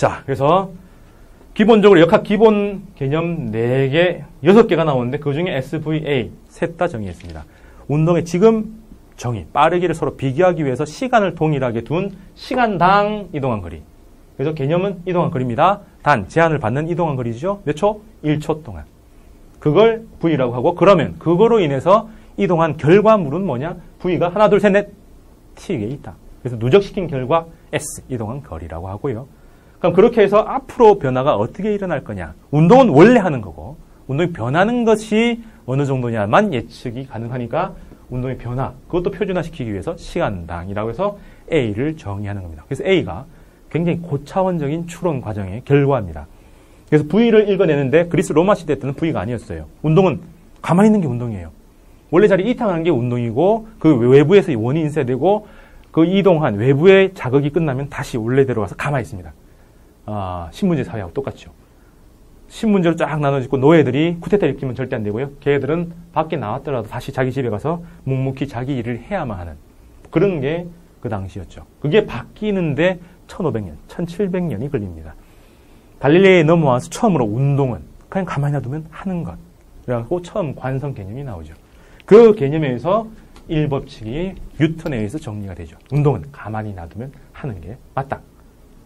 자, 그래서 기본적으로 역학 기본 개념 4개, 6개가 나오는데 그 중에 SVA 셋 다 정의했습니다. 운동의 지금 정의, 빠르기를 서로 비교하기 위해서 시간을 동일하게 둔 시간당 이동한 거리. 그래서 개념은 이동한 거리입니다. 단, 제한을 받는 이동한 거리죠. 몇 초? 1초 동안. 그걸 V라고 하고, 그러면 그거로 인해서 이동한 결과물은 뭐냐? V가 하나, 둘, 셋, 넷, T에 있다. 그래서 누적시킨 결과 S, 이동한 거리라고 하고요. 그럼 그렇게 해서 앞으로 변화가 어떻게 일어날 거냐? 운동은 원래 하는 거고, 운동이 변하는 것이 어느 정도냐만 예측이 가능하니까 운동의 변화, 그것도 표준화시키기 위해서 시간당이라고 해서 A를 정의하는 겁니다. 그래서 A가 굉장히 고차원적인 추론 과정의 결과입니다. 그래서 V를 읽어내는데 그리스 로마 시대 때는 V가 아니었어요. 운동은 가만히 있는 게 운동이에요. 원래 자리 이탈하는 게 운동이고 그 외부에서 원이 인쇄되고 그 이동한 외부의 자극이 끝나면 다시 원래대로 와서 가만히 있습니다. 신문제 사회하고 똑같죠. 신문제로 쫙 나눠지고 노예들이 쿠데타 일으키면 절대 안 되고요. 걔들은 밖에 나왔더라도 다시 자기 집에 가서 묵묵히 자기 일을 해야만 하는 그런 게 그 당시였죠. 그게 바뀌는데 1500년, 1700년이 걸립니다. 갈릴레이에 넘어와서 처음으로 운동은 그냥 가만히 놔두면 하는 것. 그래갖고 처음 관성 개념이 나오죠. 그 개념에 의해서 1법칙이 뉴턴에 의해서 정리가 되죠. 운동은 가만히 놔두면 하는 게 맞다.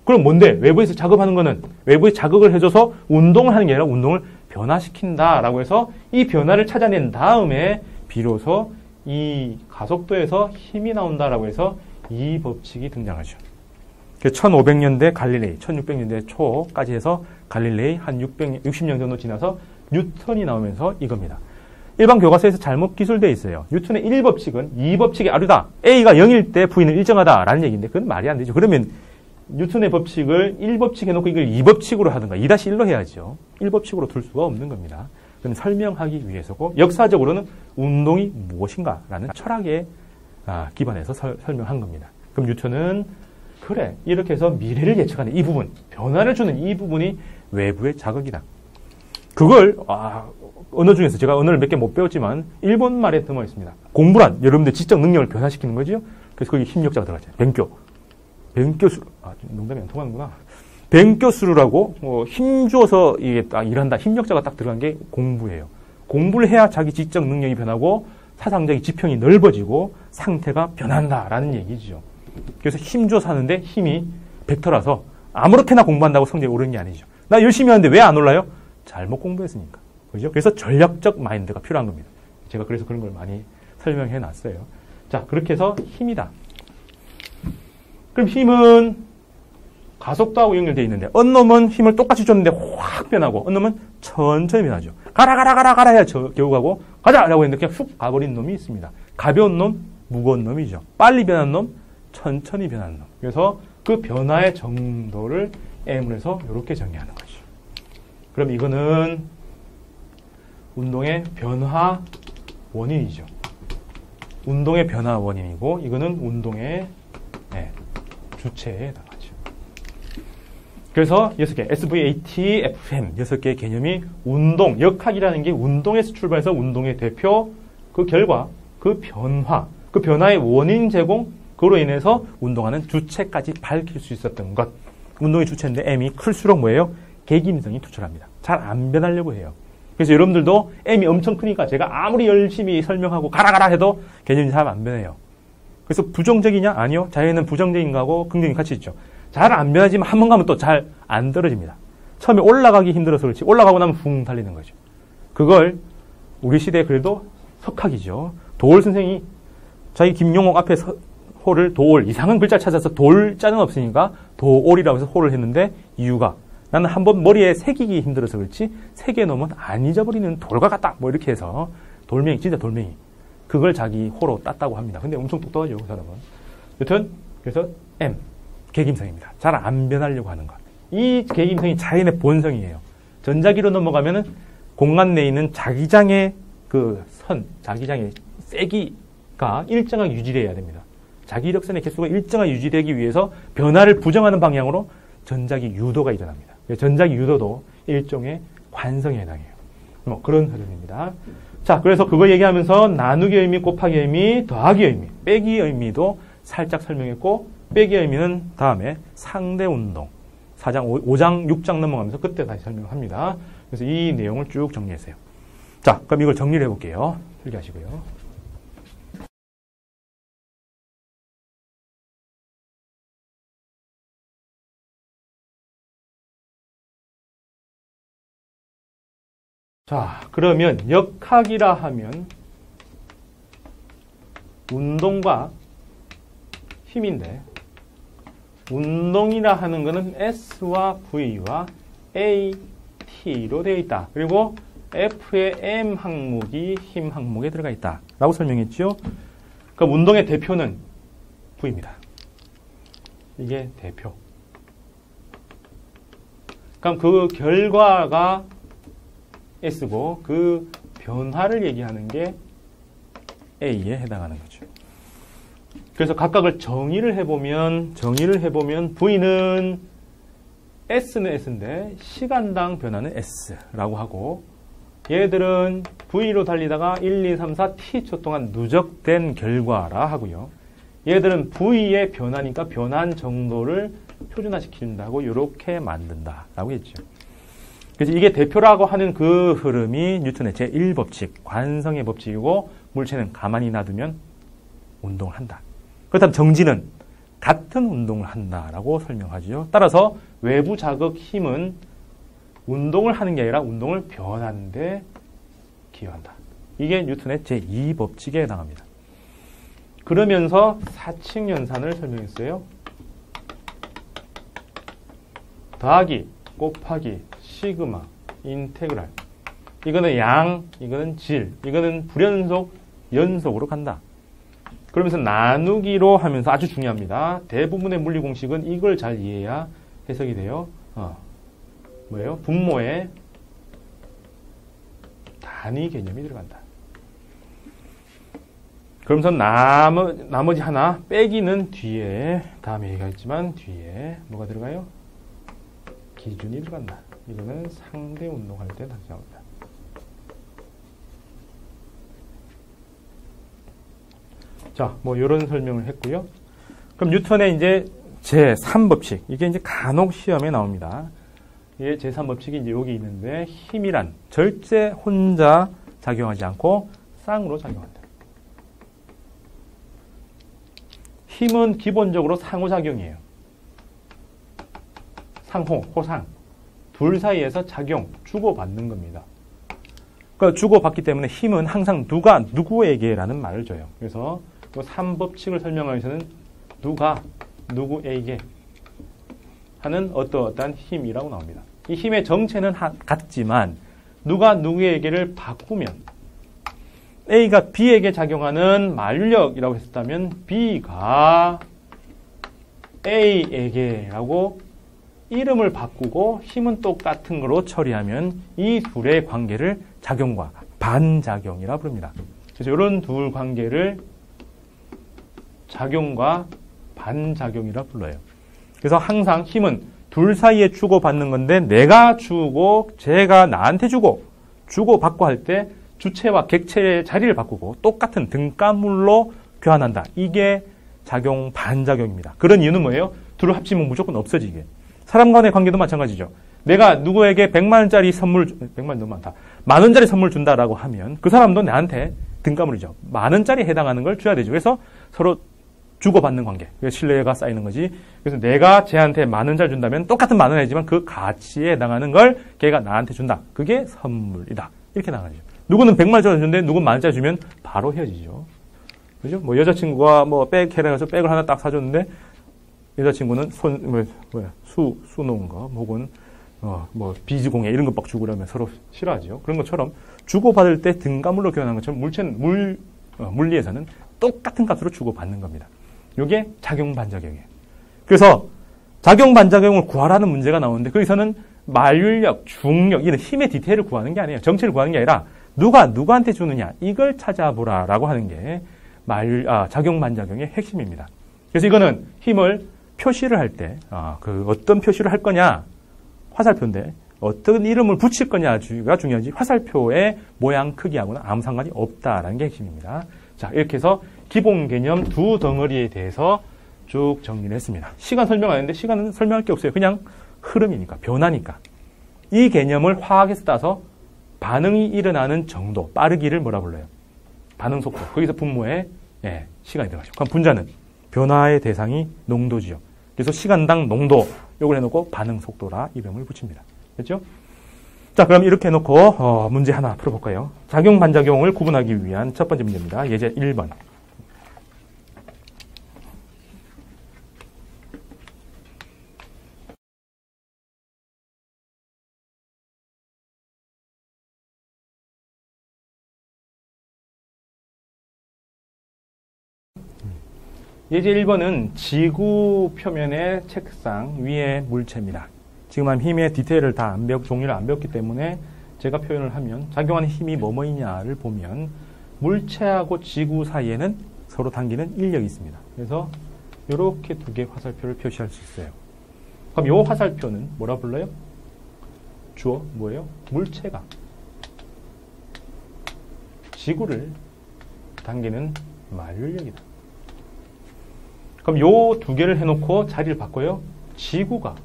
그럼 뭔데? 외부에서 자극하는 거는 외부에 자극을 해줘서 운동을 하는 게 아니라 운동을 변화시킨다라고 해서 이 변화를 찾아낸 다음에 비로소 이 가속도에서 힘이 나온다라고 해서 이 법칙이 등장하죠. 1500년대 갈릴레이, 1600년대 초까지 해서 갈릴레이 한 60년 정도 지나서 뉴턴이 나오면서 이겁니다. 일반 교과서에서 잘못 기술되어 있어요. 뉴턴의 1법칙은 2법칙이 아류다. A가 0일 때 V는 일정하다라는 얘기인데 그건 말이 안 되죠. 그러면 뉴턴의 법칙을 1법칙 해놓고 이걸 2법칙으로 하든가 2-1로 해야죠. 1법칙으로 둘 수가 없는 겁니다. 그건 설명하기 위해서고 역사적으로는 운동이 무엇인가라는 철학에 기반해서 설명한 겁니다. 그럼 뉴턴은 그래 이렇게 해서 미래를 예측하는 이 부분, 변화를 주는 이 부분이 외부의 자극이다. 그걸 언어 중에서 제가 언어를 몇 개 못 배웠지만 일본 말에 들어 있습니다. 공부란 여러분들 지적 능력을 변화시키는 거죠. 그래서 거기 힘력자가 들어가잖아요. 뱅교수, 농담이 안 통하는구나. 뱅교수루라고 힘줘서 이게 딱 일한다. 힘력자가 딱 들어간 게 공부예요. 공부를 해야 자기 지적 능력이 변하고 사상적인 지평이 넓어지고 상태가 변한다라는 얘기죠. 그래서 힘줘서 하는데 힘이 벡터라서 아무렇게나 공부한다고 성적이 오르는 게 아니죠. 나 열심히 하는데 왜 안 올라요? 잘못 공부했으니까. 그죠? 그래서 전략적 마인드가 필요한 겁니다. 제가 그래서 그런 걸 많이 설명해 놨어요. 자, 그렇게 해서 힘이다. 그럼 힘은 가속도하고 연결되어 있는데 어느 놈은 힘을 똑같이 줬는데 확 변하고 어느 놈은 천천히 변하죠. 가라 해야 겨우 가고 가자라고 했는데 그냥 훅 가버린 놈이 있습니다. 가벼운 놈, 무거운 놈이죠. 빨리 변하는 놈, 천천히 변하는 놈. 그래서 그 변화의 정도를 M으로 해서 이렇게 정의하는 거죠. 그럼 이거는 운동의 변화 원인이죠. 운동의 변화 원인이고 이거는 운동의 주체에 해당하죠. 그래서 6개, SVAT, FM 6개의 개념이 운동, 역학이라는 게 운동에서 출발해서 운동의 대표, 그 결과, 그 변화, 그 변화의 원인 제공, 그로 인해서 운동하는 주체까지 밝힐 수 있었던 것. 운동의 주체인데 M이 클수록 뭐예요? 개김성이 투철합니다. 잘 안 변하려고 해요. 그래서 여러분들도 M이 엄청 크니까 제가 아무리 열심히 설명하고 가라 해도 개념이 잘 안 변해요. 그래서 부정적이냐? 아니요. 자연은 부정적인 거하고 긍정이 같이 있죠. 잘 안 변하지만 한 번 가면 또 잘 안 떨어집니다. 처음에 올라가기 힘들어서 그렇지 올라가고 나면 붕 달리는 거죠. 그걸 우리 시대에 그래도 석학이죠. 도올 선생이 자기 김용옥 앞에 호를 도올, 이상한 글자 찾아서 돌자는 없으니까 도올이라고 해서 호를 했는데 이유가 나는 한번 머리에 새기기 힘들어서 그렇지 새겨 놓으면 안 잊어버리는 돌과 같다. 뭐 이렇게 해서 돌멩이, 진짜 돌멩이. 그걸 자기 호로 땄다고 합니다. 근데 엄청 똑똑하죠, 그 사람은. 여튼 그래서 M, 개김성입니다. 잘 안 변하려고 하는 것. 이 개김성이 자연의 본성이에요. 전자기로 넘어가면은 공간 내에 있는 자기장의 그 선, 자기장의 세기가 일정하게 유지되어야 됩니다. 자기 이력선의 개수가 일정하게 유지되기 위해서 변화를 부정하는 방향으로 전자기 유도가 일어납니다. 전자기 유도도 일종의 관성에 해당해요. 뭐 그런 흐름입니다. 자, 그래서 그거 얘기하면서 나누기 의미, 곱하기 의미, 더하기 의미, 빼기 의미도 살짝 설명했고 빼기 의미는 다음에 상대 운동, 4장, 5장, 6장 넘어가면서 그때 다시 설명합니다. 그래서 이 내용을 쭉 정리했어요. 자, 그럼 이걸 정리를 해볼게요. 필기하시고요. 자, 그러면 역학이라 하면 운동과 힘인데, 운동이라 하는 것은 S와 V와 A, T로 되어 있다. 그리고 F의 M 항목이 힘 항목에 들어가 있다. 라고 설명했죠. 그럼 운동의 대표는 V입니다. 이게 대표. 그럼 그 결과가 S고 그 변화를 얘기하는 게 A에 해당하는 거죠. 그래서 각각을 정의를 해보면 V는 S는 S인데 시간당 변화는 S라고 하고, 얘들은 V로 달리다가 1, 2, 3, 4 T초 동안 누적된 결과라 하고요. 얘들은 V의 변화니까 변한 정도를 표준화시킨다고 이렇게 만든다라고 했죠. 그래서 이게 대표라고 하는 그 흐름이 뉴턴의 제1법칙, 관성의 법칙이고, 물체는 가만히 놔두면 운동을 한다. 그렇다면 정지는 같은 운동을 한다라고 설명하죠. 따라서 외부 자극 힘은 운동을 하는 게 아니라 운동을 변하는 데 기여한다. 이게 뉴턴의 제2법칙에 해당합니다. 그러면서 사칙 연산을 설명했어요. 더하기, 곱하기, 시그마, 인테그랄. 이거는 양, 이거는 질, 이거는 불연속, 연속으로 간다. 그러면서 나누기로 하면서 아주 중요합니다. 대부분의 물리 공식은 이걸 잘 이해해야 해석이 돼요. 뭐예요? 분모에 단위 개념이 들어간다. 그러면서 나머지 하나 빼기는 뒤에, 다음에 얘기했지만 뒤에 뭐가 들어가요? 기준이 들어간다. 이거는 상대 운동할 때 다시 나옵니다. 자, 뭐 이런 설명을 했고요. 그럼 뉴턴의 이제 제3법칙, 이게 이제 간혹 시험에 나옵니다. 이게 제3법칙이 이제 여기 있는데, 힘이란 절대 혼자 작용하지 않고 쌍으로 작용한다. 힘은 기본적으로 상호작용이에요. 상호, 호상. 둘 사이에서 작용, 주고받는 겁니다. 그러니까 주고받기 때문에 힘은 항상 누가 누구에게라는 말을 줘요. 그래서 이 3법칙을 설명하면서는 누가 누구에게 하는 어떠한 힘이라고 나옵니다. 이 힘의 정체는 같지만 누가 누구에게를 바꾸면, A가 B에게 작용하는 만류력이라고 했었다면 B가 A에게라고 이름을 바꾸고 힘은 똑같은 거로 처리하면 이 둘의 관계를 작용과 반작용이라 부릅니다. 그래서 이런 둘 관계를 작용과 반작용이라 불러요. 그래서 항상 힘은 둘 사이에 주고받는 건데, 내가 주고 쟤가 나한테 주고받고 할 때 주체와 객체의 자리를 바꾸고 똑같은 등가물로 교환한다. 이게 작용 반작용입니다. 그런 이유는 뭐예요? 둘을 합치면 무조건 없어지게. 사람 간의 관계도 마찬가지죠. 내가 누구에게 100만 원짜리 선물, 100만 너무 많다. 10,000원짜리 선물 준다라고 하면 그 사람도 나한테 등가물이죠. 10,000원짜리 해당하는 걸 줘야 되죠. 그래서 서로 주고받는 관계. 그래서 신뢰가 쌓이는 거지. 그래서 내가 쟤한테 10,000원짜리 준다면 똑같은 10,000원이지만 그 가치에 해당하는 걸 걔가 나한테 준다. 그게 선물이다. 이렇게 나가죠. 누구는 100만원짜리 주는데 누구는 10,000원짜리 주면 바로 헤어지죠. 그죠? 뭐 여자친구가 뭐 백 해라서 백을 하나 딱 사줬는데, 여자친구는 수 놓은 거, 혹은 뭐 비즈공예 이런 거 막 주고 그러면 서로 싫어하죠. 그런 것처럼 주고받을 때 등가물로 교환하는 것처럼 물리에서는 똑같은 값으로 주고받는 겁니다. 이게 작용 반작용이에요. 그래서 작용 반작용을 구하라는 문제가 나오는데, 거기서는 만류력, 중력 이런 힘의 디테일을 구하는 게 아니에요. 정체를 구하는 게 아니라 누가 누구한테 주느냐 이걸 찾아보라라고 하는 게 작용 반작용의 핵심입니다. 그래서 이거는 힘을 표시를 할 때 어떤 표시를 할 거냐, 화살표인데 어떤 이름을 붙일 거냐가 중요하지, 화살표의 모양 크기하고는 아무 상관이 없다라는 게 핵심입니다. 자, 이렇게 해서 기본 개념 두 덩어리에 대해서 쭉 정리를 했습니다. 시간 설명 안 했는데, 시간은 설명할 게 없어요. 그냥 흐름이니까, 변화니까. 이 개념을 화학에서 따서 반응이 일어나는 정도, 빠르기를 뭐라 불러요? 반응 속도. 거기서 분모에 시간이 들어가죠. 그럼 분자는 변화의 대상이 농도지요. 그래서 시간당 농도, 요걸 해놓고 반응 속도라 이름을 붙입니다. 됐죠? 자, 그럼 이렇게 해놓고 문제 하나 풀어볼까요? 작용, 반작용을 구분하기 위한 첫 번째 문제입니다. 예제 1번. 예제 1번은 지구 표면의 책상 위의 물체입니다. 지금 한 힘의 디테일을 종류를 안 배웠기 때문에 제가 표현을 하면 작용하는 힘이 뭐뭐이냐를 보면 물체하고 지구 사이에는 서로 당기는 인력이 있습니다. 그래서 이렇게 두 개의 화살표를 표시할 수 있어요. 그럼 이 화살표는 뭐라 불러요? 주어 뭐예요? 물체가 지구를 당기는 만율력이다. 그럼 요 두 개를 해놓고 자리를 바꿔요. 지구가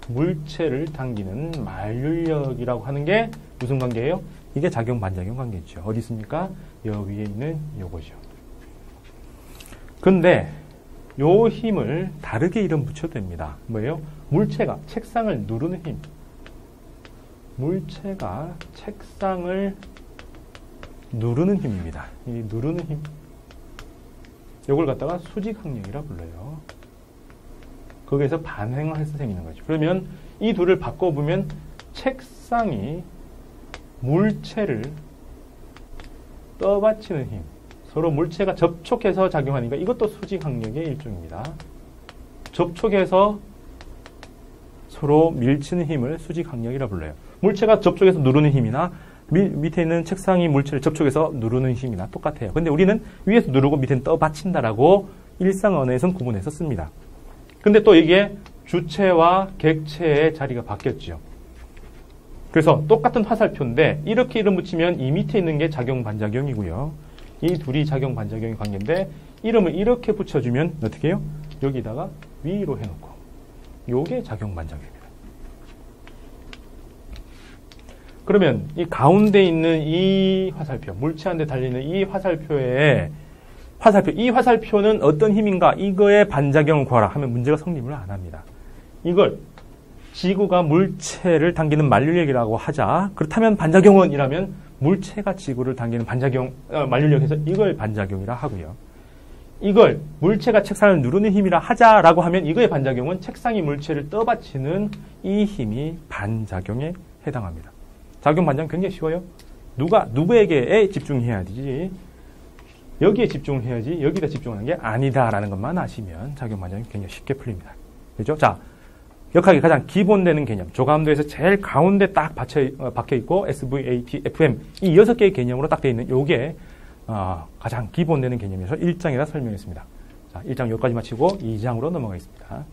물체를 당기는 만율력이라고 하는 게 무슨 관계예요? 이게 작용, 반작용 관계죠. 어디 있습니까? 여 위에 있는 요거죠. 근데 요 힘을 다르게 이름 붙여도 됩니다. 뭐예요? 물체가 책상을 누르는 힘. 물체가 책상을 누르는 힘입니다. 이 누르는 힘. 요걸 갖다가 수직항력이라 불러요. 거기에서 반응을 해서 생기는 거죠. 그러면 이 둘을 바꿔보면 책상이 물체를 떠받치는 힘. 서로 물체가 접촉해서 작용하니까 이것도 수직항력의 일종입니다. 접촉해서 서로 밀치는 힘을 수직항력이라 불러요. 물체가 접촉해서 누르는 힘이나 밑에 있는 책상이 물체를 접촉해서 누르는 힘이나 똑같아요. 근데 우리는 위에서 누르고 밑에는 떠받친다라고 일상 언어에서는 구분해서 씁니다. 근데 또 이게 주체와 객체의 자리가 바뀌었죠. 그래서 똑같은 화살표인데 이렇게 이름 붙이면 이 밑에 있는 게 작용, 반작용이고요. 이 둘이 작용, 반작용의 관계인데 이름을 이렇게 붙여주면 어떻게 해요? 여기다가 위로 해놓고 요게 작용, 반작용입니다. 그러면 이 가운데 있는 이 화살표, 물체한테 달리는 이 화살표는 어떤 힘인가? 이거의 반작용을 구하라 하면 문제가 성립을 안 합니다. 이걸 지구가 물체를 당기는 만율력이라고 하자. 그렇다면 반작용은 이라면 물체가 지구를 당기는 만율력에서 이걸 반작용이라 하고요. 이걸 물체가 책상을 누르는 힘이라 하자라고 하면 이거의 반작용은 책상이 물체를 떠받치는 이 힘이 반작용에 해당합니다. 작용, 반작용 굉장히 쉬워요. 누구에게 집중해야 되지? 여기에 집중을 해야지 여기다 집중하는 게 아니다라는 것만 아시면 작용, 반작용이 굉장히 쉽게 풀립니다. 그렇죠? 자, 역학이 가장 기본되는 개념. 조감도에서 제일 가운데 딱 박혀있고 SVAT, FM 이 6개의 개념으로 딱 되어 있는 요게 가장 기본되는 개념이어서 1장이라 설명했습니다. 자, 1장 여기까지 마치고 2장으로 넘어가겠습니다.